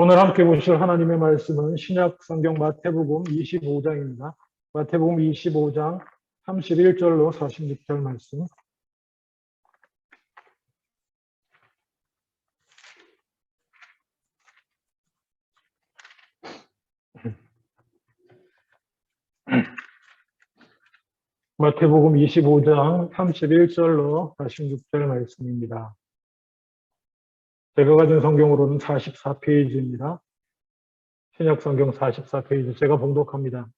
오늘 함께 보실 하나님의 말씀은 신약 성경 마태복음 25장입니다. 마태복음 25장 31절로 46절 말씀. 마태복음 25장 31절로 46절 말씀입니다. 제가 가진 성경으로는 44페이지입니다. 신약 성경 44페이지 제가 봉독합니다.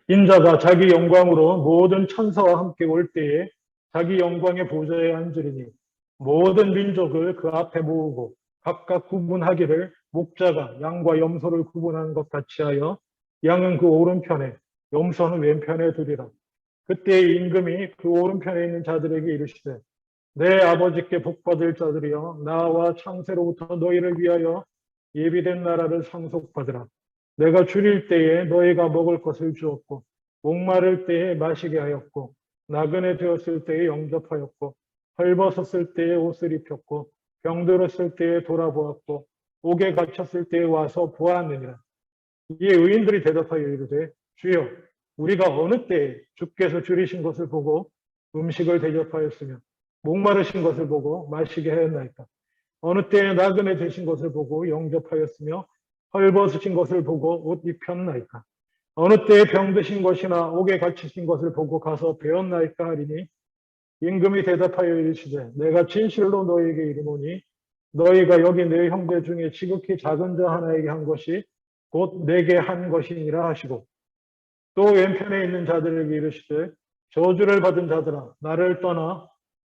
인자가 자기 영광으로 모든 천사와 함께 올 때에 자기 영광의 보좌에 앉으리니 모든 민족을 그 앞에 모으고 각각 구분하기를 목자가 양과 염소를 구분하는 것 같이 하여 양은 그 오른편에 염소는 왼편에 두리라. 그때 임금이 그 오른편에 있는 자들에게 이르시되 내 아버지께 복받을 자들이여 나와 창세로부터 너희를 위하여 예비된 나라를 상속받으라. 내가 줄일 때에 너희가 먹을 것을 주었고 목마를 때에 마시게 하였고 나그네 되었을 때에 영접하였고 헐벗었을 때에 옷을 입혔고 병들었을 때에 돌아보았고 옥에 갇혔을 때에 와서 보았느니라. 이에 의인들이 대답하여 이르되 주여 우리가 어느 때에 주께서 줄이신 것을 보고 음식을 대접하였으며 목마르신 것을 보고 마시게 하였나이까. 어느 때에 나그네 되신 것을 보고 영접하였으며 헐벗으신 것을 보고 옷 입혔나이까. 어느 때에 병드신 것이나 옥에 갇히신 것을 보고 가서 배웠나이까 하리니 임금이 대답하여 이르시되 내가 진실로 너희에게 이르노니 너희가 여기 내 형제 중에 지극히 작은 자 하나에게 한 것이 곧 내게 한 것이니라 하시고 또 왼편에 있는 자들에게 이르시되 저주를 받은 자들아 나를 떠나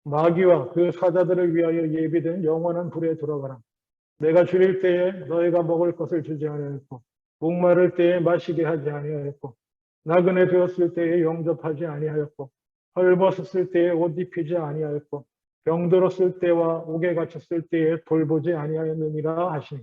마귀와 그 사자들을 위하여 예비된 영원한 불에 들어가라. 내가 줄일 때에 너희가 먹을 것을 주지 아니하였고 목마를 때에 마시게 하지 아니하였고 나그네 되었을 때에 영접하지 아니하였고 헐벗었을 때에 옷 입히지 아니하였고 병들었을 때와 옥에 갇혔을 때에 돌보지 아니하였느니라 하시니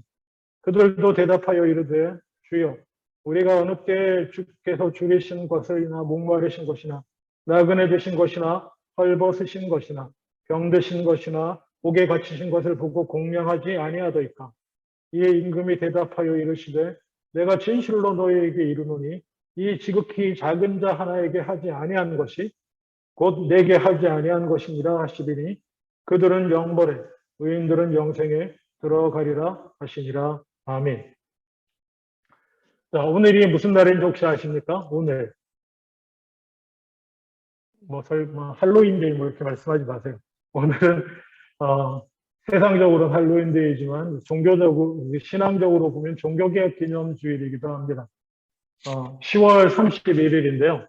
그들도 대답하여 이르되 주여 우리가 어느 때에 주께서 줄이신 것이나 목마르신 것이나 나그네 되신 것이나 헐벗으신 것이나 병드신 것이나 옥에 갇히신 것을 보고 공명하지 아니하더이까. 이에 임금이 대답하여 이르시되 내가 진실로 너희에게 이르노니 이 지극히 작은 자 하나에게 하지 아니한 것이 곧 내게 하지 아니한 것이니라 하시리니 그들은 영벌에 의인들은 영생에 들어가리라 하시니라. 아멘. 자, 오늘이 무슨 날인지 혹시 아십니까? 오늘 설마 할로윈데이 이렇게 말씀하지 마세요. 오늘은 세상적으로는 할로윈데이지만 종교적으로 신앙적으로 보면 종교개혁 기념주일이기도 합니다. 10월 31일인데요.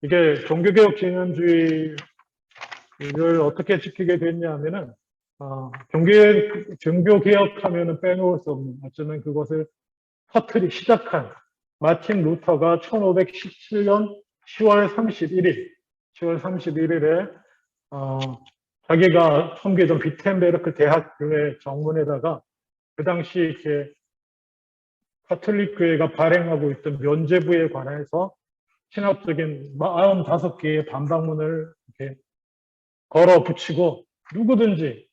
이게 종교개혁 기념주의를 어떻게 지키게 됐냐면은 종교개혁하면은 빼놓을 수 없는 어쩌면 그것을 시작한 마틴 루터가 1517년 10월 31일에 자기가 섬기던 비텐베르크 대학교의 정문에다가 그 당시 이렇게 카톨릭 교회가 발행하고 있던 면죄부에 관해서 신학적인 45개의 반박문을 이렇게 걸어 붙이고 누구든지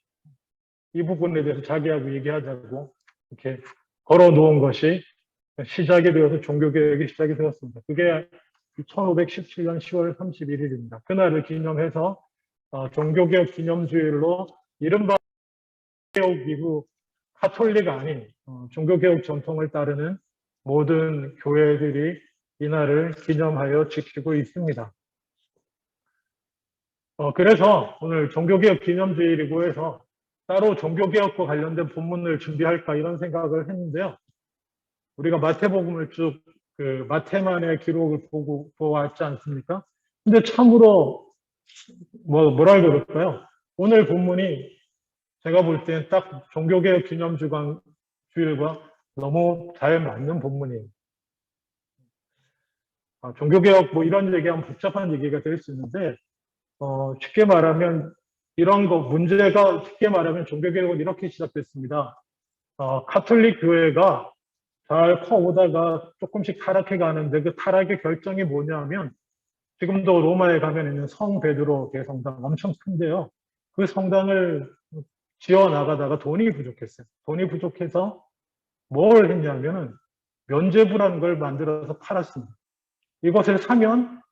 이 부분에 대해서 자기하고 얘기하자고 이렇게 걸어 놓은 것이 시작이 되어서 종교개혁이 시작이 되었습니다. 그게 1517년 10월 31일입니다. 그날을 기념해서 종교개혁 기념주일로 이른바 개혁 이후 카톨릭 아닌 종교개혁 전통을 따르는 모든 교회들이 이날을 기념하여 지키고 있습니다. 그래서 오늘 종교개혁 기념주일이고 해서 따로 종교개혁과 관련된 본문을 준비할까 이런 생각을 했는데요. 우리가 마태복음을 쭉 마태만의 기록을 보았지 않습니까? 근데 참으로 뭐라 그럴까요? 오늘 본문이 제가 볼 때는 딱 종교개혁 기념주일과 너무 잘 맞는 본문이에요. 종교개혁 이런 얘기하면 복잡한 얘기가 될 수 있는데 쉽게 말하면 이런 문제가 쉽게 말하면 종교개혁은 이렇게 시작됐습니다. 카톨릭 교회가 잘 커오다가 조금씩 타락해 가는데 그 타락의 결정이 뭐냐면 지금도 로마에 가면 있는 성 베드로 대성당 엄청 큰데요. 그 성당을 지어 나가다가 돈이 부족했어요. 돈이 부족해서 뭘 했냐면은 면죄부라는 걸 만들어서 팔았습니다. 이것을 사면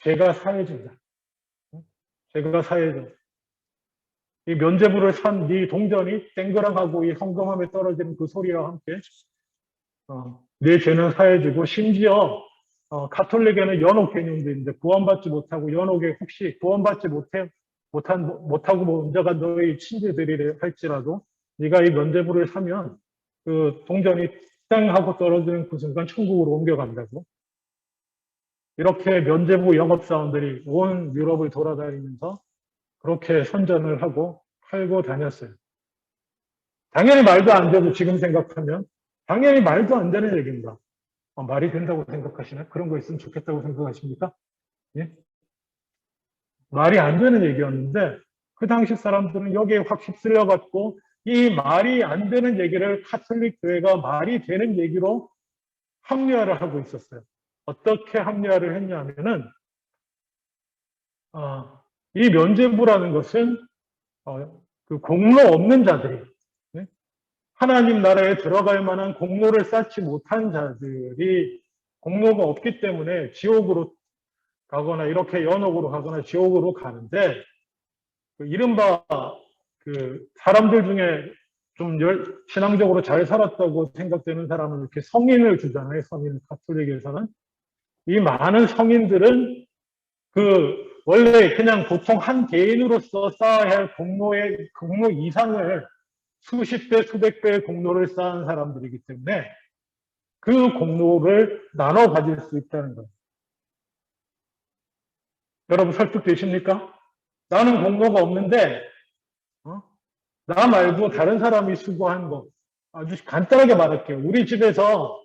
제가 사해진다. 제가 사해져. 이 면죄부를 산 네 동전이 땡그랑하고 이 현금함에 떨어지는 그 소리와 함께 내 죄는 사해지고 심지어 가톨릭에는 연옥 개념도 있는데 구원받지 못하고 연옥에 혹시 구원받지 못하고 먼저가 너희 친지들이래 할지라도 네가 이 면죄부를 사면 그 동전이 땅 하고 떨어지는 그 순간 천국으로 옮겨간다고. 이렇게 면죄부 영업사원들이 온 유럽을 돌아다니면서 그렇게 선전을 하고 팔고 다녔어요. 당연히 말도 안 되고 지금 생각하면 당연히 말도 안 되는 얘기입니다. 말이 된다고 생각하시나요? 그런 거 있으면 좋겠다고 생각하십니까? 예? 말이 안 되는 얘기였는데 그 당시 사람들은 여기에 확 휩쓸려갖고 이 말이 안 되는 얘기를 카톨릭 교회가 말이 되는 얘기로 합리화를 하고 있었어요. 어떻게 합리화를 했냐면은 이 면죄부라는 것은 그 공로 없는 자들이 하나님 나라에 들어갈 만한 공로를 쌓지 못한 자들이 공로가 없기 때문에 지옥으로 가거나 이렇게 연옥으로 가거나 지옥으로 가는데 그 이른바 그 사람들 중에 좀 신앙적으로 잘 살았다고 생각되는 사람은 이렇게 성인을 주잖아요. 성인 가톨릭에서는 이 많은 성인들은 그 원래 그냥 보통 한 개인으로서 쌓아야 할 공로 이상을 수십 배, 수백 배의 공로를 쌓은 사람들이기 때문에 그 공로를 나눠 가질 수 있다는 거예요. 여러분 설득되십니까? 나는 공로가 없는데 나 말고 다른 사람이 수고한 거 아주 간단하게 말할게요. 우리 집에서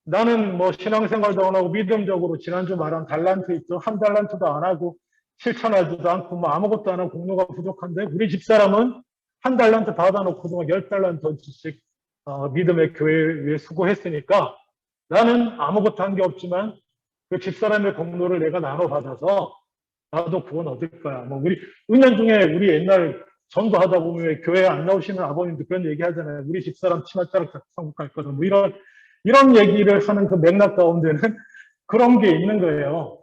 나는 뭐 신앙생활도 안 하고 믿음적으로 지난주 말한 달란트 있죠. 한 달란트도 안 하고 실천하지도 않고 뭐 아무것도 안 하고 공로가 부족한데 우리 집사람은 한 달란트 받아놓고도 10달란트씩 믿음의 교회 위해 수고했으니까 나는 아무것도 한 게 없지만 그 집사람의 공로를 내가 나눠받아서 나도 구원 얻을 거야. 뭐 우리 은연중에 우리 옛날 전도하다 보면 왜 교회 안 나오시는 아버님도 그런 얘기 하잖아요. 우리 집사람 치마 자락 천국 갈 거다. 뭐 이런 얘기를 하는 그 맥락 가운데는 그런 게 있는 거예요.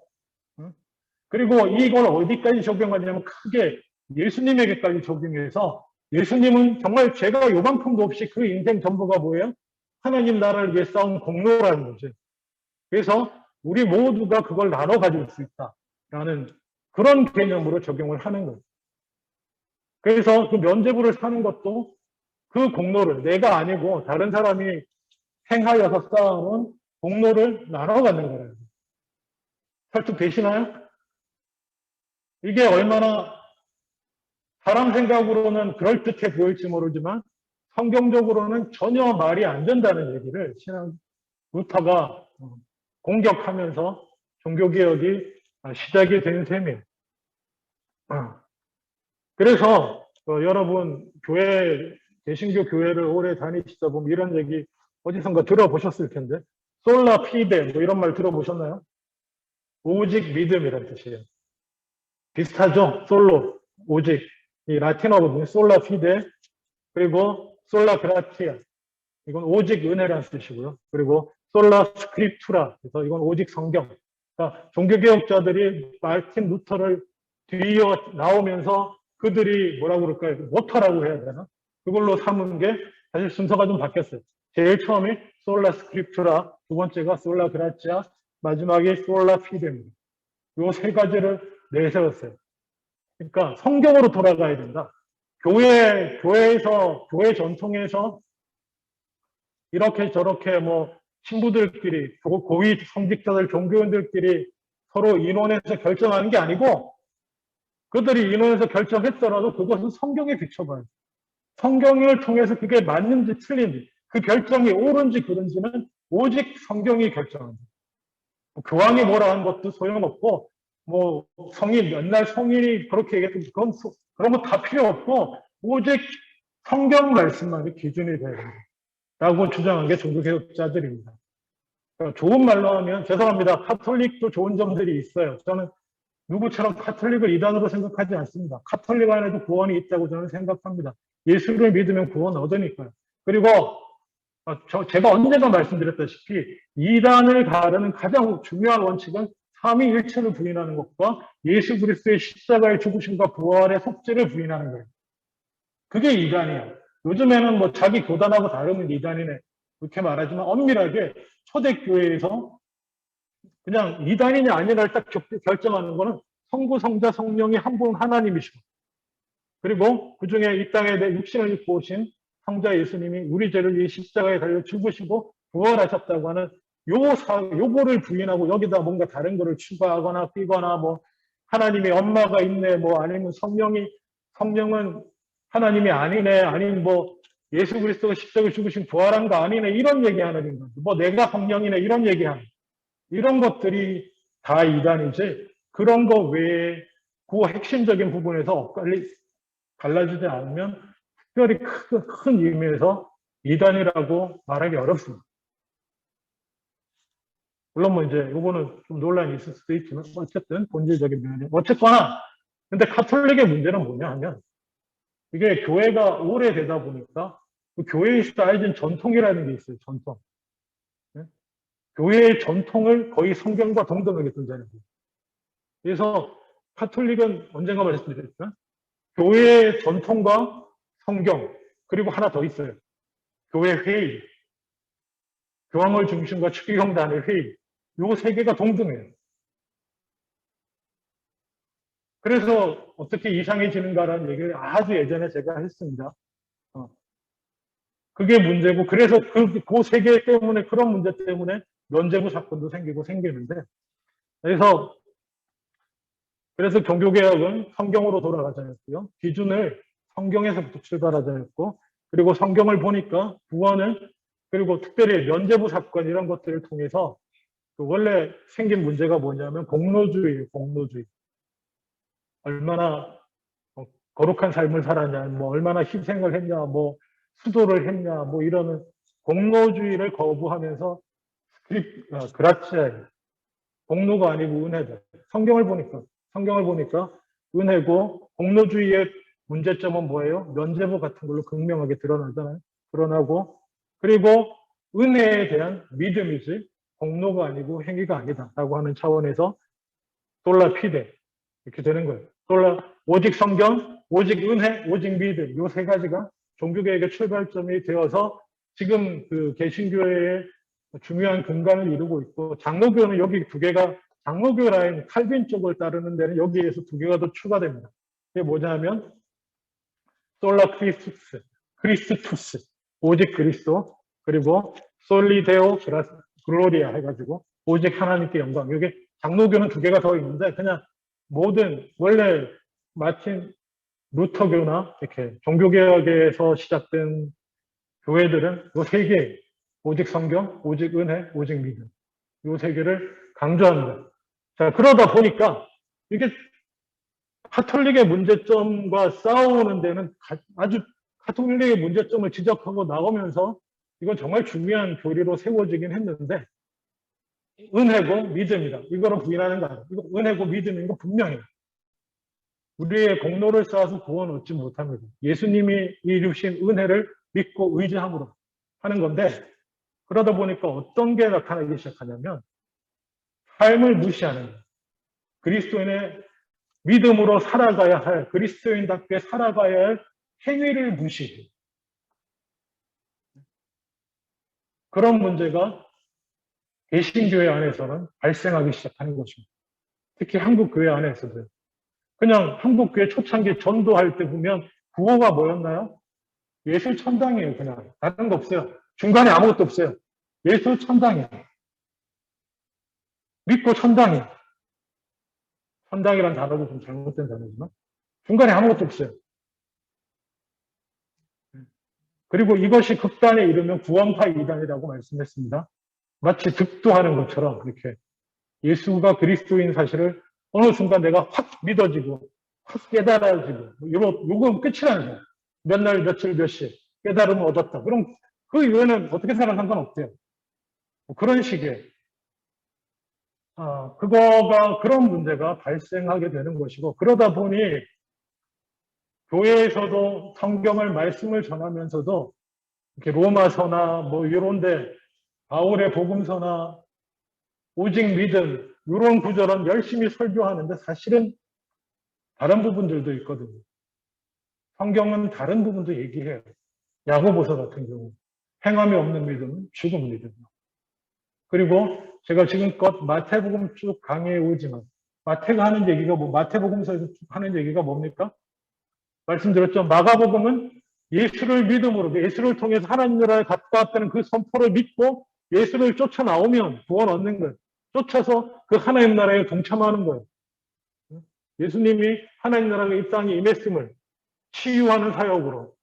그리고 이걸 어디까지 적용하냐면 크게 예수님에게까지 적용해서 예수님은 정말 죄가 요만큼도 없이 그 인생 전부가 뭐예요? 하나님 나라를 위해 싸운 공로라는 거죠. 그래서 우리 모두가 그걸 나눠 가질 수 있다라는 그런 개념으로 적용을 하는 거예요. 그래서 그 면죄부를 사는 것도 그 공로를 내가 아니고 다른 사람이 행하여서 쌓아온 공로를 나눠 갖는 거예요. 설득되시나요? 이게 얼마나 사람 생각으로는 그럴듯해 보일지 모르지만 성경적으로는 전혀 말이 안 된다는 얘기를 신앙 루터가 공격하면서 종교개혁이 시작이 된 셈이에요. 그래서 여러분 교회 개신교 교회를 오래 다니시다 보면 이런 얘기 어디선가 들어보셨을 텐데 솔라 피데 뭐 이런 말 들어보셨나요? 오직 믿음이라는 뜻이에요. 비슷하죠? 솔로 오직 이 라틴어거든요. 솔라 피데 그리고 솔라 그라티아 이건 오직 은혜라는 뜻이고요. 그리고 솔라 스크립투라 그래서 이건 오직 성경. 그러니까 종교개혁자들이 마틴 루터를 뒤이어 나오면서 그들이 뭐라고 그럴까요? 모터라고 해야 되나? 그걸로 삼은 게 사실 순서가 좀 바뀌었어요. 제일 처음에 솔라 스크립투라, 두 번째가 솔라 그라치아, 마지막에 솔라 피데입니다. 이 세 가지를 내세웠어요. 그러니까 성경으로 돌아가야 된다. 교회에서, 교회 전통에서 이렇게 저렇게 뭐 신부들끼리, 고위 성직자들, 종교인들끼리 서로 인원해서 결정하는 게 아니고 그들이 인원해서 결정했더라도 그것은 성경에 비춰봐요. 성경을 통해서 그게 맞는지 틀린지, 그 결정이 옳은지 그른지는 오직 성경이 결정합니다. 뭐 교황이 뭐라 한 것도 소용없고, 뭐 성인, 옛날 성인이 그렇게 얘기했던 그런 거 다 필요 없고, 오직 성경 말씀만이 기준이 돼야 된다. 라고 주장한 게 종교개혁자들입니다. 그러니까 좋은 말로 하면, 죄송합니다. 카톨릭도 좋은 점들이 있어요. 저는 누구처럼 카톨릭을 이단으로 생각하지 않습니다. 카톨릭 안에도 구원이 있다고 저는 생각합니다. 예수를 믿으면 구원 얻으니까요. 그리고 제가 언젠가 말씀드렸다시피 이단을 가르는 가장 중요한 원칙은 삼위일체를 부인하는 것과 예수 그리스도의 십자가의 죽으심과 부활의 속죄를 부인하는 거예요. 그게 이단이에요. 요즘에는 뭐 자기 교단하고 다르면 이단이네 그렇게 말하지만 엄밀하게 초대교회에서 그냥 이단이냐 아니냐를 딱 결정하는 거는 성부, 성자, 성령이 한 분 하나님이시고 그리고 그 중에 이 땅에 내 육신을 입고 오신 성자 예수님이 우리 죄를 위해 십자가에 달려 죽으시고 부활하셨다고 하는 요거를 부인하고 여기다 뭔가 다른 거를 추가하거나 끼거나 뭐 하나님의 엄마가 있네 뭐 아니면 성령은 하나님이 아니네 아니면 뭐 예수 그리스도가 십자가에 죽으신 부활한 거 아니네 이런 얘기하는 거죠. 뭐 내가 성령이네 이런 얘기하는 이런 것들이 다 이단이지 그런 거 외에 그 핵심적인 부분에서 갈라지지 않으면 특별히 큰 의미에서 이단이라고 말하기 어렵습니다. 물론 뭐 이제 이거는 좀 논란이 있을 수도 있지만 어쨌든 본질적인 면이 어쨌거나 근데 카톨릭의 문제는 뭐냐 하면 이게 교회가 오래되다 보니까 그 교회에 쌓여진 전통이라는 게 있어요. 전통. 네? 교회의 전통을 거의 성경과 동등하게 두자는 거예요. 그래서 카톨릭은 언젠가 말씀드렸지만 교회의 전통과 성경 그리고 하나 더 있어요. 교회 회의, 교황을 중심과 추기경단의 회의 요 세 개가 동등해요. 그래서 어떻게 이상해지는가라는 얘기를 아주 예전에 제가 했습니다. 그게 문제고 그래서 그 세 개 때문에 그런 문제 때문에 면죄부 사건도 생기는데 그래서 종교개혁은 성경으로 돌아가자 했고요. 기준을 성경에서부터 출발하자 했고 그리고 성경을 보니까 구원을 그리고 특별히 면죄부 사건 이런 것들을 통해서 그 원래 생긴 문제가 뭐냐면 공로주의예요. 공로주의. 얼마나 거룩한 삶을 살았냐, 뭐 얼마나 희생을 했냐, 뭐 수도를 했냐, 뭐 이러는 공로주의를 거부하면서 그라치아예요. 공로가 아니고 은혜다. 성경을 보니까 은혜고 공로주의의 문제점은 뭐예요? 면죄부 같은 걸로 극명하게 드러나잖아요. 드러나고 그리고 은혜에 대한 믿음이지 공로가 아니고 행위가 아니다라고 하는 차원에서 솔라 피데 이렇게 되는 거예요. 솔라 오직 성경, 오직 은혜, 오직 믿음 이 세 가지가 종교개혁의 출발점이 되어서 지금 그 개신교회의 중요한 근간을 이루고 있고 장로교는 여기 두 개가 장로교 라인 칼빈 쪽을 따르는 데는 여기에서 두 개가 더 추가됩니다. 그게 뭐냐면 솔라 크리스투스 오직 그리스도 그리고 솔리데오 글로리아 해가지고 오직 하나님께 영광 이게 장로교는 두 개가 더 있는데 그냥 모든 원래 마틴 루터교나 이렇게 종교개혁에서 시작된 교회들은 이 세 개, 오직 성경, 오직 은혜, 오직 믿음 이 세 개를 강조합니다. 자 그러다 보니까 이게 카톨릭의 문제점과 싸우는 데는 아주 카톨릭의 문제점을 지적하고 나오면서 이건 정말 중요한 교리로 세워지긴 했는데 은혜고 믿음이다. 이거는 부인하는 거 아니에요. 이거 은혜고 믿음인 거 분명해요. 우리의 공로를 쌓아서 구원 얻지 못합니다. 예수님이 이루신 은혜를 믿고 의지함으로 하는 건데 그러다 보니까 어떤 게 나타나기 시작하냐면 삶을 무시하는 그리스도인의 믿음으로 살아가야 할 그리스도인답게 살아가야 할 행위를 무시해요. 그런 문제가 개신교회 안에서는 발생하기 시작하는 것입니다. 특히 한국교회 안에서도 그냥 한국교회 초창기 전도할 때 보면 구호가 뭐였나요? 예수 천당이에요. 그냥 다른 거 없어요. 중간에 아무것도 없어요. 예수 천당이에요. 믿고 천당이에요. 천당이란 단어도 좀 잘못된 단어지만 중간에 아무것도 없어요. 그리고 이것이 극단에 이르면 구원파 이단이라고 말씀했습니다. 마치 득도하는 것처럼 이렇게 예수가 그리스도인 사실을 어느 순간 내가 확 믿어지고 확 깨달아지고 요건 끝이라는 거예요. 몇 날 며칠 몇 시 깨달음을 얻었다. 그럼 그 이후에는 어떻게 살아 상관없대요. 뭐 그런 식의 그런 문제가 발생하게 되는 것이고, 그러다 보니 교회에서도 성경을 말씀을 전하면서도 이렇게 로마서나 뭐 이런데 바울의 복음서나 오직 믿음 이런 구절은 열심히 설교하는데 사실은 다른 부분들도 있거든요. 성경은 다른 부분도 얘기해요. 야고보서 같은 경우 행함이 없는 믿음은 죽은 믿음. 그리고 제가 지금껏 마태복음 쭉 강의해 오지만 마태가 하는 얘기가 마태복음서에서 하는 얘기가 뭡니까? 말씀드렸죠. 마가복음은 예수를 믿음으로 예수를 통해서 하나님 나라에 가까웠다는 그 선포를 믿고 예수를 쫓아 나오면 구원 얻는 거예요. 쫓아서 그 하나님 나라에 동참하는 거예요. 예수님이 하나님 나라가 이 땅에 임했음을 치유하는 사역으로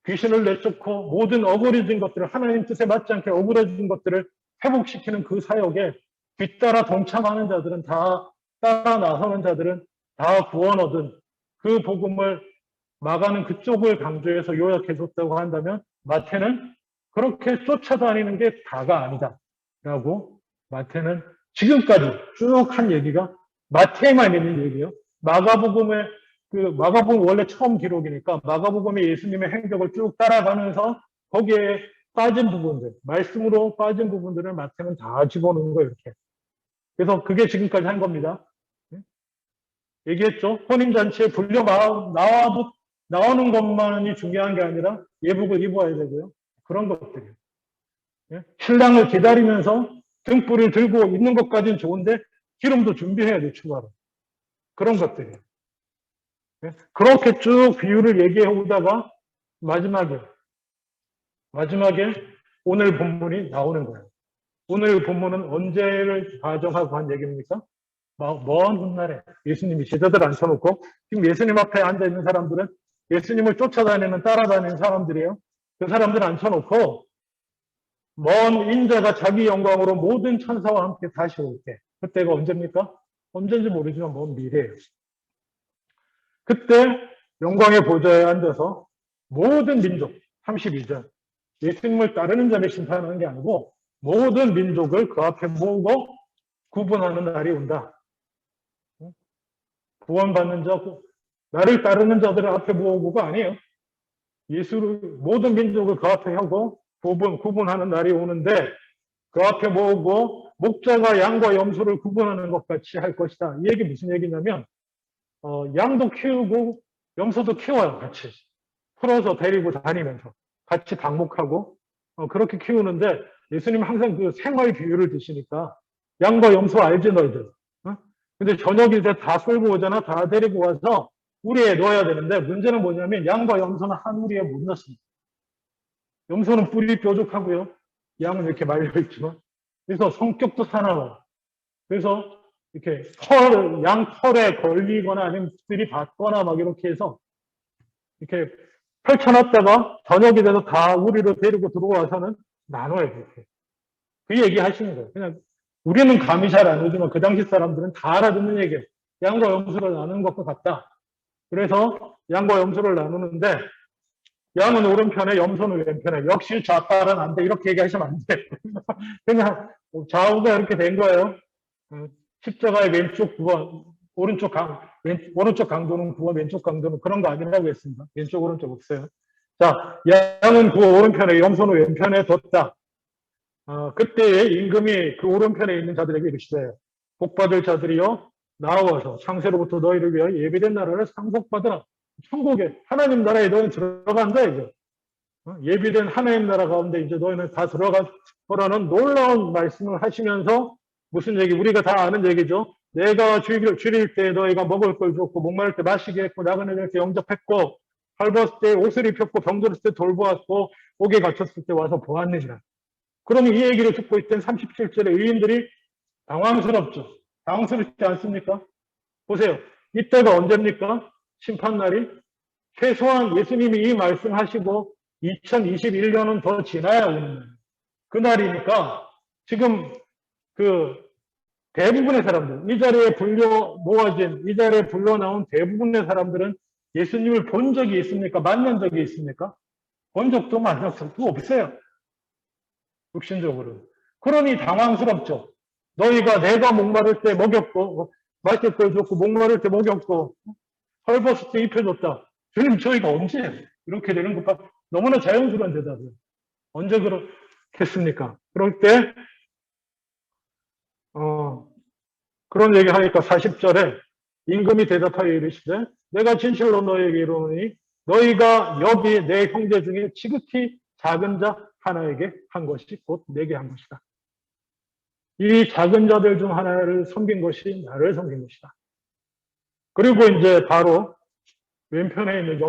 귀신을 내쫓고 모든 억울해진 것들을 하나님 뜻에 맞지 않게 억울해진 것들을 회복시키는 그 사역에 뒤따라 동참하는 자들은 다 따라 나서는 자들은 다 구원 얻은 그 복음을 마가는 그쪽을 강조해서 요약해줬다고 한다면 마태는 그렇게 쫓아다니는 게 다가 아니다 라고 마태는 지금까지 쭉 한 얘기가 마태에만 있는 얘기예요. 마가복음 원래 처음 기록이니까 마가복음의 예수님의 행적을 쭉 따라가면서 거기에 빠진 부분들, 말씀으로 빠진 부분들을 마태는 다 집어넣은 거예요, 이렇게. 그래서 그게 지금까지 한 겁니다. 얘기했죠? 혼인잔치에 나오는 것만이 중요한 게 아니라 예복을 입어야 되고요. 그런 것들이에요. 신랑을 기다리면서 등불을 들고 있는 것까지는 좋은데 기름도 준비해야 돼, 추가로. 그런 것들이에요. 그렇게 쭉 비유를 얘기해 오다가 마지막에 오늘 본문이 나오는 거예요. 오늘 본문은 언제를 가정하고 한 얘기입니까? 먼 훗날에 예수님이 제자들 앉혀놓고 지금 예수님 앞에 앉아있는 사람들은 예수님을 쫓아다니는 따라다니는 사람들이에요. 그 사람들 앉혀놓고 먼 인자가 자기 영광으로 모든 천사와 함께 다시 올 때 그때가 언제입니까? 언제인지 모르지만 먼 미래예요. 그때 영광의 보좌에 앉아서 모든 민족 32절 예수님을 따르는 자를 심판하는 게 아니고 모든 민족을 그 앞에 모으고 구분하는 날이 온다. 구원받는 자, 나를 따르는 자들을 앞에 모으고가 아니에요. 모든 민족을 그 앞에 하고 구분하는 날이 오는데 그 앞에 모으고 목자가 양과 염소를 구분하는 것 같이 할 것이다. 이 얘기 무슨 얘기냐면 양도 키우고 염소도 키워요. 같이 풀어서 데리고 다니면서 같이 방목하고 그렇게 키우는데 예수님 항상 그 생활 비유를 드시니까 양과 염소 알지 너희들. 근데 저녁일 때 다 끌고 오잖아. 다 데리고 와서 우리에 넣어야 되는데 문제는 뭐냐면 양과 염소는 한 우리에 못 넣습니다. 염소는 뿔이 뾰족하고요. 양은 이렇게 말려있지만 그래서 성격도 사나워요. 그래서 이렇게 양 털에 걸리거나 아니면 들이 받거나 막 이렇게 해서 이렇게 펼쳐놨다가 저녁이 돼서 다 우리로 데리고 들어와서는 나눠요. 그렇게. 그 얘기 하시는 거예요. 그냥 우리는 감이 잘 안 오지만 그 당시 사람들은 다 알아듣는 얘기예요. 양과 염소를 나누는 것과 같다. 그래서 양과 염소를 나누는데 양은 오른편에 염소는 왼편에 역시 좌빨은 안 돼. 이렇게 얘기하시면 안 돼요. 그냥 좌우가 이렇게 된 거예요. 십자가의 왼쪽 구원, 오른쪽 강도는 구원, 왼쪽 강도는 그런 거 아니라고 했습니다. 왼쪽 오른쪽 없어요. 자, 양은 그 오른편에 염소는 왼편에 뒀다. 그때의 임금이 그 오른편에 있는 자들에게 이르시되 복받을 자들이여 나와서 창세로부터 너희를 위하여 예비된 나라를 상속받으라. 천국에 하나님 나라에 너희는 들어간다 이제. 예비된 하나님 나라 가운데 이제 너희는 다 들어가라는 놀라운 말씀을 하시면서 무슨 얘기? 우리가 다 아는 얘기죠. 내가 줄일 때 너희가 먹을 걸 줬고 목마를 때 마시게 했고 나그네를 때 영접했고 헐벗을 때 옷을 입혔고 병들었을 때 돌보았고 옥에 갇혔을 때 와서 보았느니라. 그러면 이 얘기를 듣고 있던 37절의 의인들이 당황스럽죠. 당황스럽지 않습니까? 보세요. 이때가 언제입니까? 심판날이? 최소한 예수님이 이 말씀하시고 2021년은 더 지나야 오는 그날이니까 지금 그 대부분의 사람들, 이 자리에 이 자리에 불려 나온 대부분의 사람들은 예수님을 본 적이 있습니까? 만난 적이 있습니까? 본 적도 만난 적도 없어요. 육신적으로. 그러니 당황스럽죠. 너희가 내가 목마를 때 먹였고 마실 걸 줬고 목마를 때 먹였고 헐벗을 때 입혀줬다. 주님 저희가 언제 이렇게 되는 것과 너무나 자연스러운 대답이에요. 언제 그렇겠습니까? 그럴 때 그런 얘기하니까 40절에 임금이 대답하여 이르시되 내가 진실로 너희에게 이르노니 너희가 여기 내 형제 중에 지극히 작은 자 하나에게 한 것이 곧 내게 한 것이다. 이 작은 자들 중 하나를 섬긴 것이 나를 섬긴 것이다. 그리고 이제 바로 왼편에 있는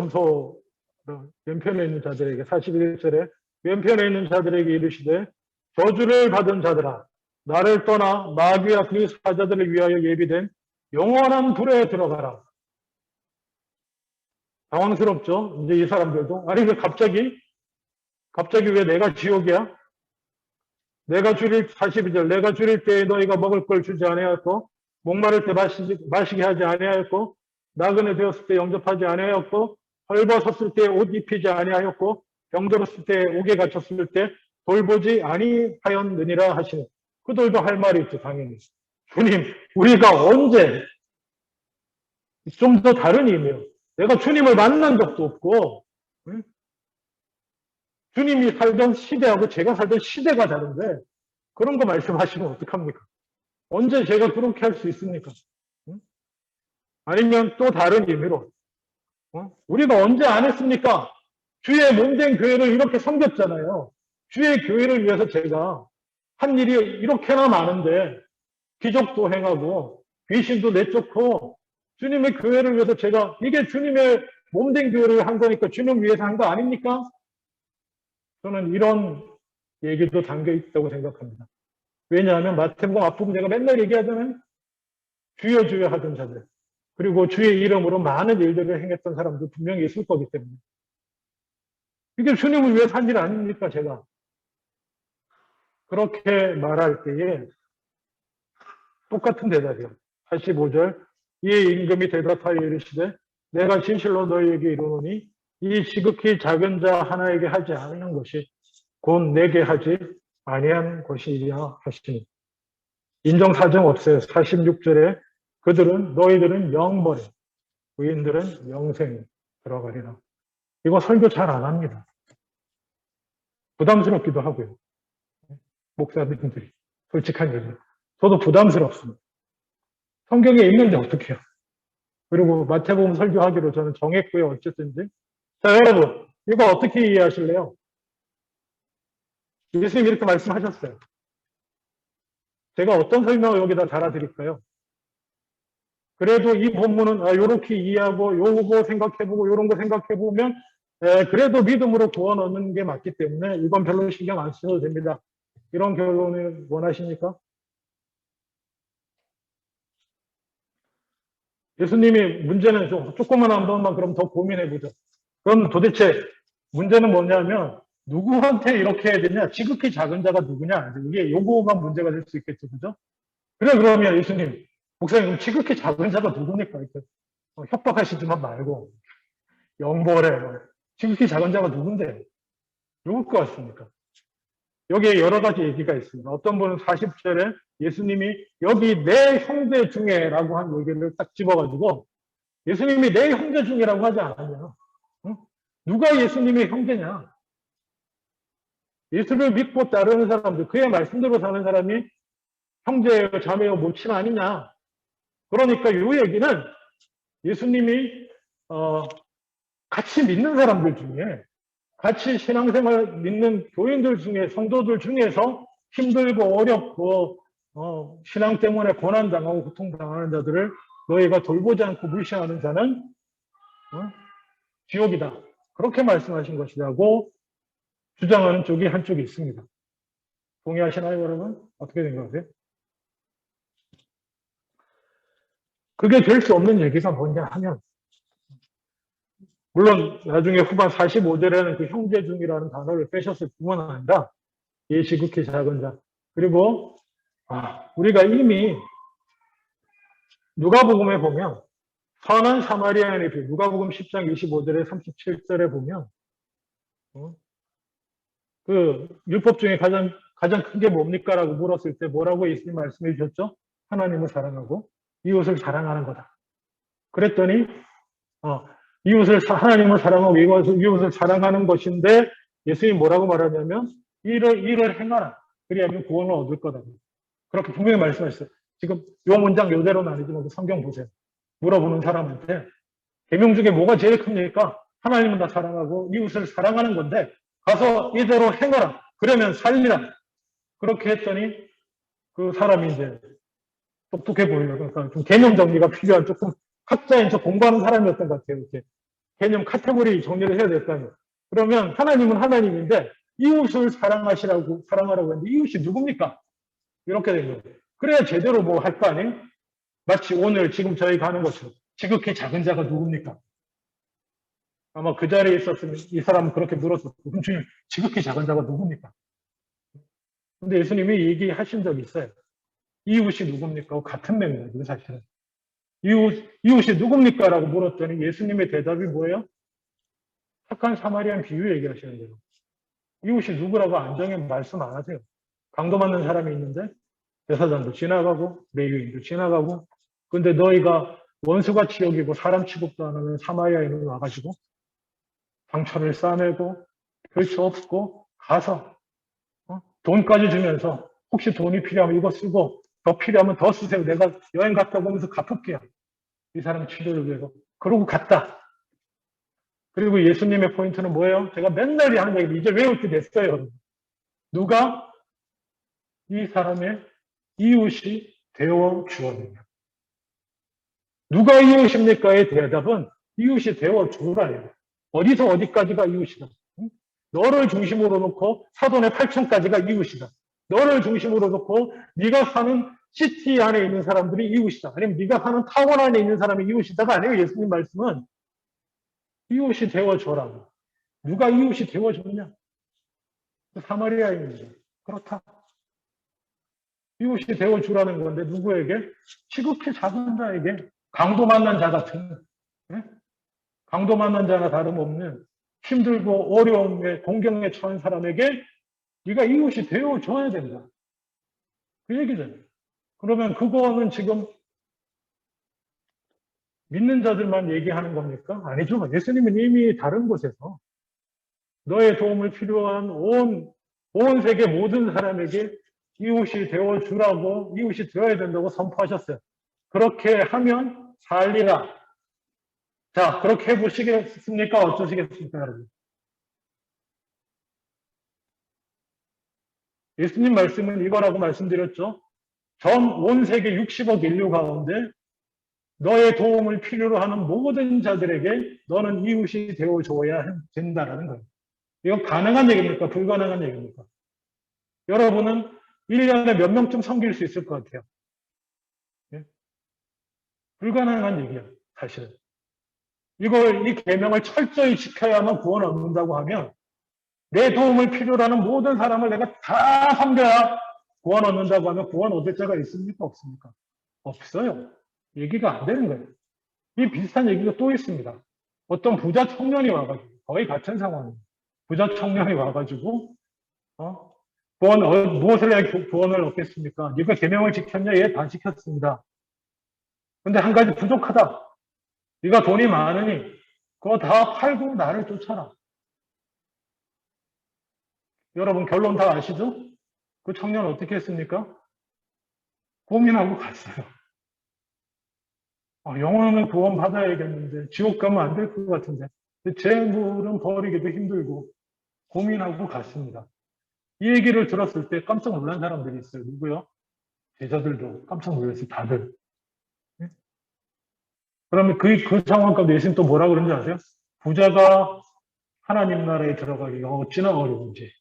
왼편에 있는 자들에게 41절에 왼편에 있는 자들에게 이르시되 저주를 받은 자들아 나를 떠나 마귀와 그 사자들을 위하여 예비된 영원한 불에 들어가라. 당황스럽죠? 이제 이 사람들도 아니 왜 갑자기 왜 내가 지옥이야? 내가 줄일 42절 내가 줄일 때에 너희가 먹을 걸 주지 아니하였고 목마를 때 마시게 하지 아니하였고 나그네 되었을 때 영접하지 아니하였고 헐벗었을 때 옷 입히지 아니하였고 병들었을 때 옥에 갇혔을 때 돌보지 아니하였느니라 하시네. 그들도 할 말이 있죠. 당연히. 주님 우리가 언제 좀 더 다른 의미요. 내가 주님을 만난 적도 없고 응? 주님이 살던 시대하고 제가 살던 시대가 다른데 그런 거 말씀하시면 어떡합니까? 언제 제가 그렇게 할 수 있습니까? 응? 아니면 또 다른 의미로 우리가 언제 안 했습니까? 주의 몸된 교회를 이렇게 섬겼잖아요. 주의 교회를 위해서 제가 한 일이 이렇게나 많은데 기적도 행하고 귀신도 내쫓고 주님의 교회를 위해서 제가 이게 주님의 몸된 교회를 한 거니까 주님 위해서 한 거 아닙니까? 저는 이런 얘기도 담겨 있다고 생각합니다. 왜냐하면 마태복음 앞부분 제가 맨날 얘기하잖아요. 주여 주여 하던 자들 그리고 주의 이름으로 많은 일들을 행했던 사람도 분명히 있을 거기 때문에 이게 주님을 위해서 한 일 아닙니까? 제가 그렇게 말할 때에 똑같은 대답이요. 85절 이에 임금이 대답하여 이르시되 내가 진실로 너희에게 이르노니 이 지극히 작은 자 하나에게 하지 않는 것이 곧 내게 하지 아니한 것이야 하시니 인정사정 없어요. 46절에 그들은 너희들은 영벌에 의인들은 영생에 들어가리라. 이거 설교 잘 안 합니다. 부담스럽기도 하고요. 목사님들이 솔직한 얘기. 저도 부담스럽습니다. 성경에 있는데 어떡해요. 그리고 마태복음 설교하기로 저는 정했고요. 어쨌든지. 자, 여러분. 이거 어떻게 이해하실래요? 예수님이 이렇게 말씀하셨어요. 제가 어떤 설명을 여기다 달아드릴까요? 그래도 이 본문은 이렇게 이해하고 요거 생각해보고 요런 거 생각해보면 그래도 믿음으로 구원 얻는 게 맞기 때문에 이건 별로 신경 안 쓰셔도 됩니다. 이런 결론을 원하십니까? 예수님이 문제는 조그만한 번만 그럼 더 고민해보죠. 그럼 도대체 문제는 뭐냐면 누구한테 이렇게 해야 되냐? 지극히 작은 자가 누구냐? 이게 요거가 문제가 될 수 있겠죠. 그죠? 그래 그러면 예수님, 목사님 지극히 작은 자가 누굽니까? 이렇게 협박하시지만 말고 영벌에 지극히 작은 자가 누군데? 누굴 것 같습니까? 여기에 여러 가지 얘기가 있습니다. 어떤 분은 40절에 예수님이 여기 내 형제 중에라고 한 얘기를 딱 집어가지고 예수님이 내 형제 중이라고 하지 않았냐. 응? 누가 예수님의 형제냐. 예수를 믿고 따르는 사람들, 그의 말씀대로 사는 사람이 형제요, 자매요, 모친 아니냐. 그러니까 이 얘기는 예수님이 같이 믿는 사람들 중에 같이 신앙생활 믿는 교인들 중에 성도들 중에서 힘들고 어렵고 신앙 때문에 고난당하고 고통당하는 자들을 너희가 돌보지 않고 무시하는 자는 지옥이다. 그렇게 말씀하신 것이라고 주장하는 쪽이 한쪽이 있습니다. 동의하시나요, 여러분? 어떻게 생각하세요? 그게 될 수 없는 얘기가 뭐냐 하면 물론 나중에 후반 45절에는 그 형제 중이라는 단어를 빼셨을 뿐만 아니라 이 지극히 작은 자 그리고 우리가 이미 누가복음에 보면 선한 사마리아인의 비 누가복음 10장 25절에 37절에 보면 그 율법 중에 가장 가장 큰 게 뭡니까? 라고 물었을 때 뭐라고 예수님 말씀해 주셨죠? 하나님을 사랑하고 이웃을 사랑하는 거다. 그랬더니 하나님을 사랑하고 이웃을 사랑하는 것인데 예수님이 뭐라고 말하냐면 이를 행하라. 그리하면 구원을 얻을 거다. 그렇게 분명히 말씀하셨어요. 지금 요 문장 요대로는 아니지만 성경 보세요. 물어보는 사람한테 계명 중에 뭐가 제일 큽니까? 하나님은 다 사랑하고 이웃을 사랑하는 건데 가서 이대로 행하라. 그러면 살리라. 그렇게 했더니 그 사람이 이제 똑똑해 보여요. 그러니까 좀 개념 정리가 필요한 조금 학자인 척 공부하는 사람이었던 것 같아요. 이렇게 개념 카테고리 정리를 해야 될 거 아니에요. 그러면 하나님은 하나님인데 이웃을 사랑하라고 했는데 이웃이 누굽니까? 이렇게 된 거예요. 그래야 제대로 뭐 할 거 아니에요? 마치 오늘 지금 저희가 하는 것처럼 지극히 작은 자가 누굽니까? 아마 그 자리에 있었으면 이 사람은 그렇게 물었을 거예요. 주님, 지극히 작은 자가 누굽니까? 근데 예수님이 얘기하신 적이 있어요. 이웃이 누굽니까? 같은 맥락이에요, 사실은. 이웃이 누굽니까? 라고 물었더니 예수님의 대답이 뭐예요? 착한 사마리안 비유 얘기하시는 거예요. 이웃이 누구라고 안정해 말씀 안 하세요. 강도 맞는 사람이 있는데 대사장도 지나가고 레위인도 지나가고 근데 너희가 원수같이 여기고 사람 취급도 안 하는 사마리아인을 와가지고 상처를 싸매고 별 수 없고 가서 돈까지 주면서 혹시 돈이 필요하면 이거 쓰고 더 필요하면 더 쓰세요. 내가 여행 갔다 오면서 갚을게요. 이 사람 치료를 위해서. 그러고 갔다. 그리고 예수님의 포인트는 뭐예요? 제가 맨날 하는 얘기를 이제 외울 때 됐어요. 누가 이 사람의 이웃이 되어 주었느냐. 누가 이웃입니까의 대답은 이웃이 되어 주라예요. 어디서 어디까지가 이웃이다. 너를 중심으로 놓고 사돈의 8촌까지가 이웃이다. 너를 중심으로 놓고 네가 사는 시티 안에 있는 사람들이 이웃이다. 아니면 네가 사는 타운 안에 있는 사람이 이웃이다가 아니에요. 예수님 말씀은 이웃이 되어줘라고. 누가 이웃이 되어줬냐? 사마리아인이죠. 그렇다. 이웃이 되어주라는 건데 누구에게? 지극히 작은 자에게 강도 만난 자 같은 네? 강도 만난 자나 다름없는 힘들고 어려움에 동경에 처한 사람에게 네가 이웃이 되어줘야 된다. 그 얘기잖아요. 그러면 그거는 지금 믿는 자들만 얘기하는 겁니까? 아니죠. 예수님은 이미 다른 곳에서 너의 도움을 필요한 온 세계 모든 사람에게 이웃이 되어주라고, 이웃이 되어야 된다고 선포하셨어요. 그렇게 하면 살리라. 자, 그렇게 해보시겠습니까? 어쩌시겠습니까, 여러분? 예수님 말씀은 이거라고 말씀드렸죠. 전 온 세계 60억 인류 가운데 너의 도움을 필요로 하는 모든 자들에게 너는 이웃이 되어줘야 된다라는 거예요. 이건 가능한 얘기입니까? 불가능한 얘기입니까? 여러분은 1년에 몇 명쯤 섬길 수 있을 것 같아요? 예? 불가능한 얘기예요, 사실은. 이 계명을 철저히 지켜야만 구원 얻는다고 하면 내 도움을 필요로 하는 모든 사람을 내가 다 섬겨야 구원 얻는다고 하면 구원 얻을 자가 있습니까? 없습니까? 없어요. 얘기가 안 되는 거예요. 이 비슷한 얘기가 또 있습니다. 어떤 부자 청년이 와가지고 거의 같은 상황이에요. 부자 청년이 와가지고 무엇을 해 구원을 얻겠습니까? 네가 계명을 지켰냐? 예, 다 지켰습니다. 근데 한 가지 부족하다. 네가 돈이 많으니 그거 다 팔고 나를 쫓아라. 여러분 결론 다 아시죠? 그 청년 어떻게 했습니까? 고민하고 갔어요. 영혼은 구원 받아야겠는데 지옥 가면 안 될 것 같은데 재물은 버리기도 힘들고 고민하고 갔습니다. 이 얘기를 들었을 때 깜짝 놀란 사람들이 있어요. 누구요? 제자들도 깜짝 놀랐어요. 다들. 네? 그러면 그 상황 가운데 예수님 또 뭐라 그런지 아세요? 부자가 하나님 나라에 들어가기가 어찌나 어려운지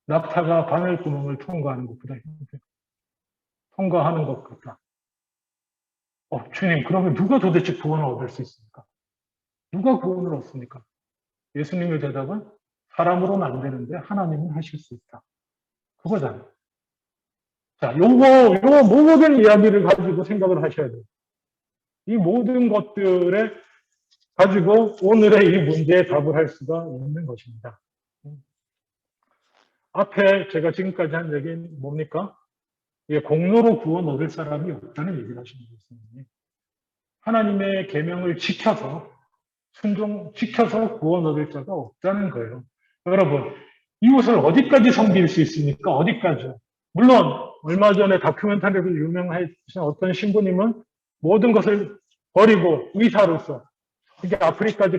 낙타가 바늘구멍을 통과하는 것보다 힘들어. 통과하는 것 같다. 주님, 그러면 누가 도대체 구원을 얻을 수 있습니까? 누가 구원을 얻습니까? 예수님의 대답은 사람으로는 안 되는데 하나님은 하실 수 있다. 그거잖아요. 자, 요거 모든 이야기를 가지고 생각을 하셔야 돼요. 이 모든 것들에 가지고 오늘의 이 문제에 답을 할 수가 있는 것입니다. 앞에 제가 지금까지 한 얘기는 뭡니까? 이게 공로로 구원 얻을 사람이 없다는 얘기를 하시는 거예요. 하나님의 계명을 지켜서 지켜서 구원 얻을 자가 없다는 거예요. 여러분, 이웃을 어디까지 섬길 수 있습니까? 어디까지? 물론 얼마 전에 다큐멘터리로 유명하신 어떤 신부님은 모든 것을 버리고 의사로서 이게 아프리카까지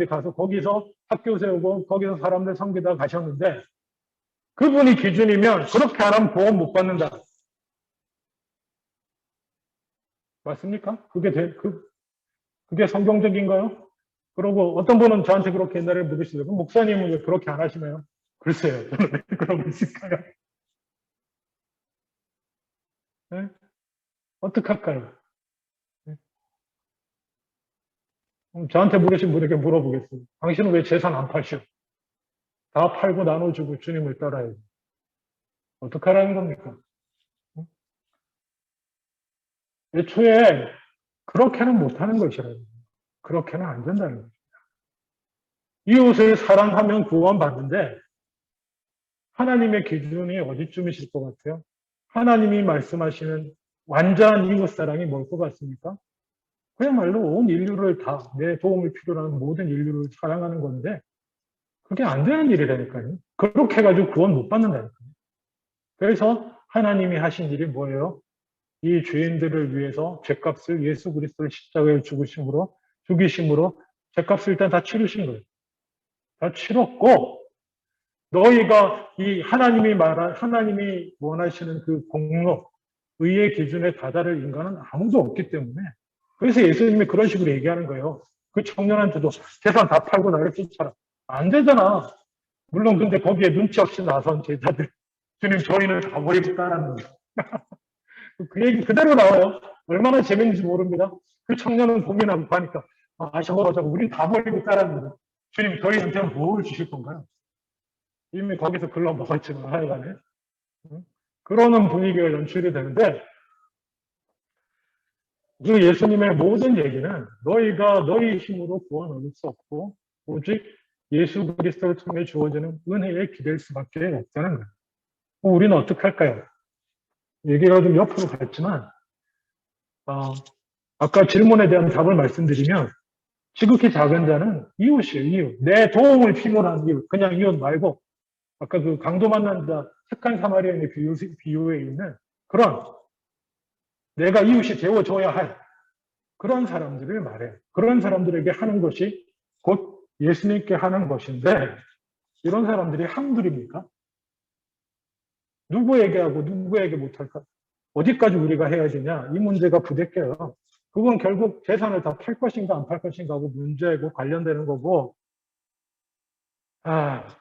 가서 거기서 학교 세우고 거기서 사람들 섬기다 가셨는데 그분이 기준이면 그렇게 안 하면 보험 못 받는다. 맞습니까? 그게 성경적인가요? 그리고 어떤 분은 저한테 그렇게 옛날에 물으시더라고요. 목사님은 왜 그렇게 안 하시나요? 글쎄요. 저는 왜 그러고 있을까요? 네? 어떡할까요? 네? 저한테 물으신 분에게 물어보겠습니다. 당신은 왜 재산 안 파셔? 다 팔고 나눠주고 주님을 따라야지. 어떡하라는 겁니까? 애초에 그렇게는 못하는 것이라요. 그렇게는 안 된다는 거죠. 이웃을 사랑하면 구원받는데 하나님의 기준이 어디쯤이실 것 같아요? 하나님이 말씀하시는 완전한 이웃 사랑이 뭘 것 같습니까? 그야말로 온 인류를 다 내 도움을 필요로 하는 모든 인류를 사랑하는 건데 그게 안 되는 일이라니까요. 그렇게 해가지고 구원 못 받는다니까요. 그래서 하나님이 하신 일이 뭐예요? 이 죄인들을 위해서 죄값을 예수 그리스도를 십자가에 죽이심으로 죄값을 일단 다 치르신 거예요. 다 치렀고 너희가 이 하나님이 원하시는 그 공로, 의의 기준에 다다를 인간은 아무도 없기 때문에 그래서 예수님이 그런 식으로 얘기하는 거예요. 그 청년한테도 재산 다 팔고 나를 쫓아라. 안 되잖아. 물론 근데 거기에 눈치 없이 나선 제자들 주님 저희는 다 버리고 따라는 거예요. 그 얘기 그대로 나와요. 얼마나 재밌는지 모릅니다. 그 청년은 고민하고 가니까 아셔보자고 우린 다 버리고 따라는 거예요. 주님 저희한테는 뭘 주실 건가요? 이미 거기서 글러먹었지만 하여간에 그러는 분위기가 연출이 되는데 그 예수님의 모든 얘기는 너희가 너희 힘으로 구원 얻을 수 없고 오직 예수 그리스도를 통해 주어지는 은혜에 기댈 수밖에 없다는 거예요. 우리는 어떻게 할까요? 얘기가 좀 옆으로 갔지만 아까 질문에 대한 답을 말씀드리면 지극히 작은 자는 이웃이에요. 이웃. 내 도움을 필요로 하는 이웃. 그냥 이웃 말고 아까 그 강도 만난 자 착한 사마리아인의 비유에 있는 그런 내가 이웃이 되어줘야 할 그런 사람들을 말해요. 그런 사람들에게 하는 것이 곧 예수님께 하는 것인데 이런 사람들이 한둘입니까? 누구에게 하고 누구에게 못할까? 어디까지 우리가 해야 되냐? 이 문제가 부대껴요. 그건 결국 재산을 다 팔 것인가 안 팔 것인가 하고 문제고 관련되는 거고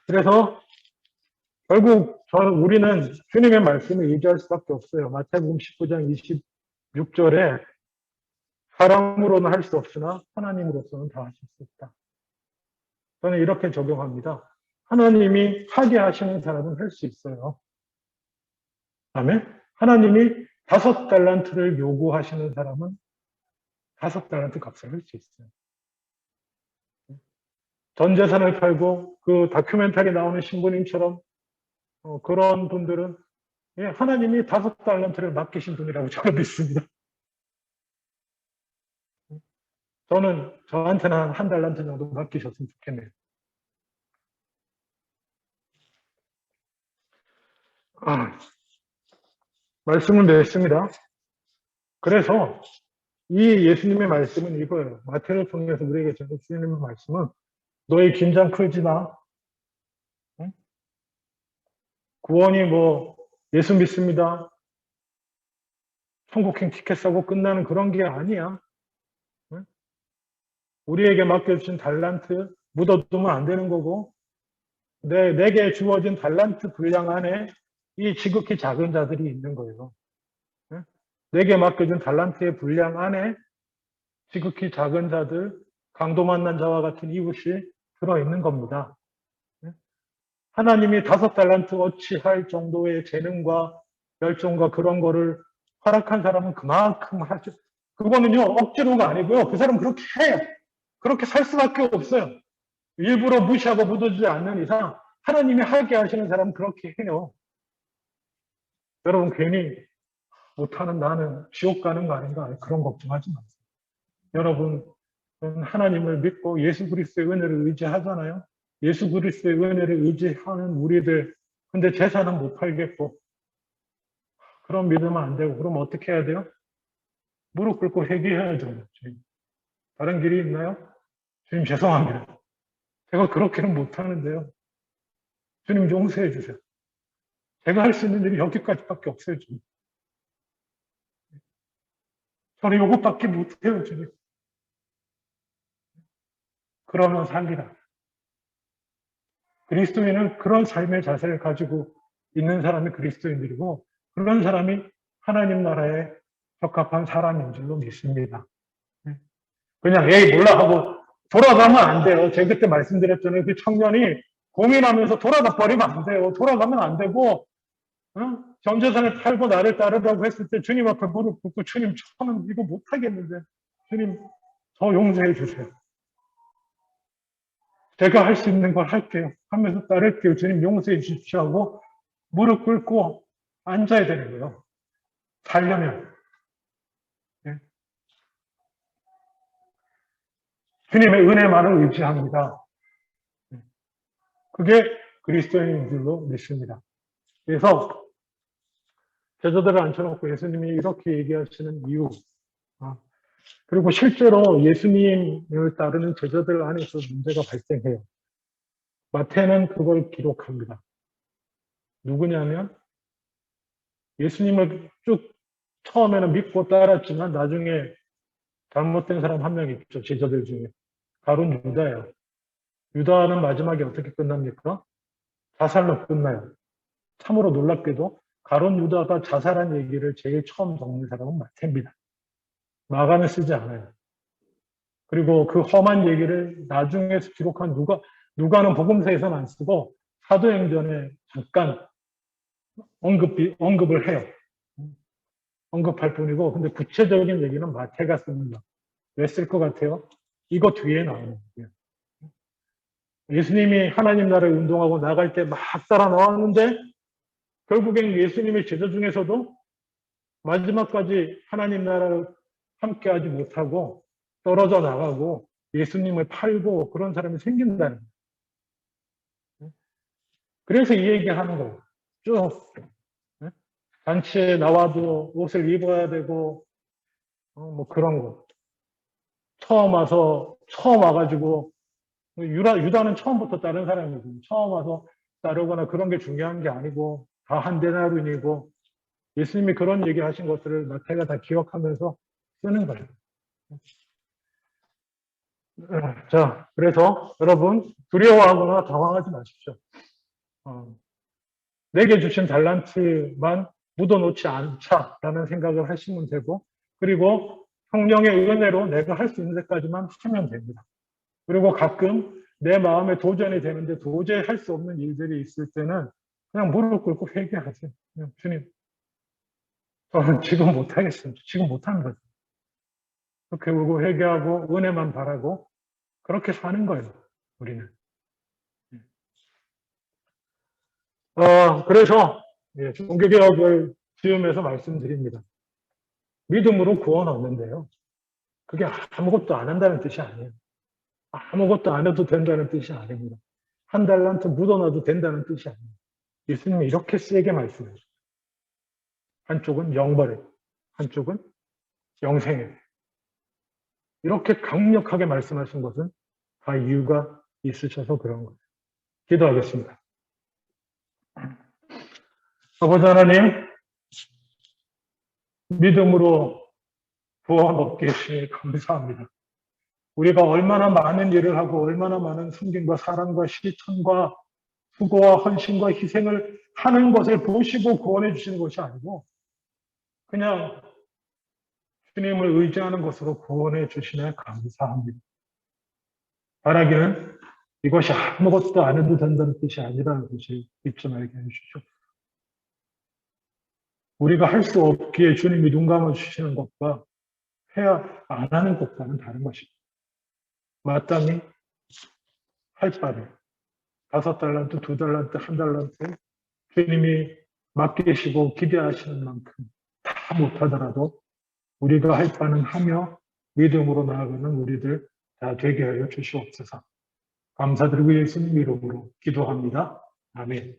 그래서 결국 우리는 주님의 말씀을 의지할 수밖에 없어요. 마태복음 19장 26절에 사람으로는 할 수 없으나 하나님으로서는 다 하실 수 있다. 저는 이렇게 적용합니다. 하나님이 하게 하시는 사람은 할 수 있어요. 그다음에 하나님이 5달란트를 요구하시는 사람은 5달란트 값을 할 수 있어요. 전 재산을 팔고 그 다큐멘터리 나오는 신부님처럼 그런 분들은 하나님이 5달란트를 맡기신 분이라고 저는 믿습니다. 저한테는 한 달란트 정도 맡기셨으면 좋겠네요. 말씀을 냈습니다. 그래서 이 예수님의 말씀은 이거예요. 마태를 통해서 우리에게 전해 주시는 말씀은 너희 긴장 풀지 마. 응? 구원이 예수 믿습니다. 천국행 티켓 사고 끝나는 그런 게 아니야. 응? 우리에게 맡겨주신 달란트 묻어두면 안 되는 거고 내게 주어진 달란트 분량 안에 이 지극히 작은 자들이 있는 거예요. 응? 내게 맡겨준 달란트의 분량 안에 지극히 작은 자들, 강도 만난 자와 같은 이웃이 들어있는 겁니다. 하나님이 5달란트 어치할 정도의 재능과 열정과 그런 거를 허락한 사람은 그만큼 하죠. 그거는요, 억지로가 아니고요. 그 사람은 그렇게 해요. 그렇게 살 수밖에 없어요. 일부러 무시하고 묻어주지 않는 이상 하나님이 하게 하시는 사람은 그렇게 해요. 여러분 괜히 못하는 나는 지옥 가는 거 아닌가 그런 걱정하지 마세요. 여러분 하나님을 믿고 예수 그리스도의 은혜를 의지하잖아요. 예수 그리스도의 은혜를 의지하는 우리들 근데 재산은 못 팔겠고 그럼 믿으면 안 되고 그럼 어떻게 해야 돼요? 무릎 꿇고 회개해야죠. 다른 길이 있나요? 주님 죄송합니다. 제가 그렇게는 못하는데요. 주님 용서해 주세요. 제가 할 수 있는 일이 여기까지밖에 없어요. 주님. 저는 이것밖에 못해요. 주님. 그러면 살리라. 그리스도인은 그런 삶의 자세를 가지고 있는 사람이 그리스도인들이고 그런 사람이 하나님 나라에 적합한 사람인 줄로 믿습니다. 그냥 에이 몰라 하고 돌아가면 안 돼요. 제가 그때 말씀드렸잖아요. 그 청년이 고민하면서 돌아가 버리면 안 돼요. 돌아가면 안 되고 전 재산을 팔고 나를 따르라고 했을 때 주님 앞에 무릎 꿇고 주님 저는 이거 못하겠는데 주님 저 용서해 주세요. 제가 할 수 있는 걸 할게요. 하면서 따를게요. 주님 용서해 주십시오 하고 무릎 꿇고 앉아야 되는 거예요. 살려면. 네. 주님의 은혜만을 의지합니다. 그게 그리스도인인 줄로 믿습니다. 그래서 제자들을 앉혀놓고 예수님이 이렇게 얘기하시는 이유 그리고 실제로 예수님을 따르는 제자들 안에서 문제가 발생해요. 마태는 그걸 기록합니다. 누구냐면 예수님을 쭉 처음에는 믿고 따랐지만 나중에 잘못된 사람 한 명 있죠. 제자들 중에. 가룟 유다예요. 유다는 마지막에 어떻게 끝납니까? 자살로 끝나요. 참으로 놀랍게도 가룟 유다가 자살한 얘기를 제일 처음 적는 사람은 마태입니다. 마가는 쓰지 않아요. 그리고 그 험한 얘기를 나중에 기록한 누가는 복음서에서는 안 쓰고 사도행전에 잠깐 언급을 해요. 언급할 뿐이고, 근데 구체적인 얘기는 마태가 씁니다. 왜 쓸 것 같아요? 이거 뒤에 나오는 거예요. 예수님이 하나님 나라를 운동하고 나갈 때 막 따라 나왔는데, 결국엔 예수님의 제자 중에서도 마지막까지 하나님 나라를 함께하지 못하고 떨어져 나가고 예수님을 팔고 그런 사람이 생긴다는 거예요. 그래서 이 얘기하는 거예요. 쭉 잔치에 나와도 옷을 입어야 되고 뭐 그런 거. 처음 와가지고 유다는 처음부터 다른 사람이고 처음 와서 따르거나 그런 게 중요한 게 아니고 다 한 데나리온이고 예수님이 그런 얘기 하신 것들을 마태가 다 기억하면서 쓰는 거예요. 자, 그래서 여러분 두려워하거나 당황하지 마십시오. 내게 주신 달란트만 묻어놓지 않자라는 생각을 하시면 되고 그리고 성령의 은혜로 내가 할 수 있는 데까지만 하면 됩니다. 그리고 가끔 내 마음에 도전이 되는데 도저히 할 수 없는 일들이 있을 때는 그냥 무릎 꿇고 회개하세요. 그냥 주님, 저는 지금 못하겠습니다. 지금 못하는 거죠. 그렇게 울고 회개하고 은혜만 바라고 그렇게 사는 거예요. 우리는. 그래서 종교개혁을 지으면서 말씀드립니다. 믿음으로 구원 얻는데요. 그게 아무것도 안 한다는 뜻이 아니에요. 아무것도 안 해도 된다는 뜻이 아닙니다. 한 달란트 묻어놔도 된다는 뜻이 아니에요. 예수님이 이렇게 세게 말씀해요. 한쪽은 영벌에, 한쪽은 영생에. 이렇게 강력하게 말씀하신 것은 다 이유가 있으셔서 그런 거예요. 기도하겠습니다. 아버지 하나님, 믿음으로 구원 얻게 해주시니 감사합니다. 우리가 얼마나 많은 일을 하고 얼마나 많은 숨김과 사랑과 실천과 수고와 헌신과 희생을 하는 것을 보시고 구원해 주시는 것이 아니고 그냥 주님을 의지하는 것으로 구원해 주시네 감사합니다. 바라기는 이것이 아무것도 안 해도 된다는 뜻이 아니라는 것을 잊지 말게 해주시오. 우리가 할 수 없기에 주님이 눈 감아 주시는 것과 해야 안 하는 것과는 다른 것입니다. 마땅히 할 바를 5달란트, 2달란트, 1달란트 주님이 맡기시고 기대하시는 만큼 다 못하더라도 우리가 할 바는 하며 믿음으로 나아가는 우리들 다 되게 하여 주시옵소서. 감사드리고 예수님 이름으로 기도합니다. 아멘.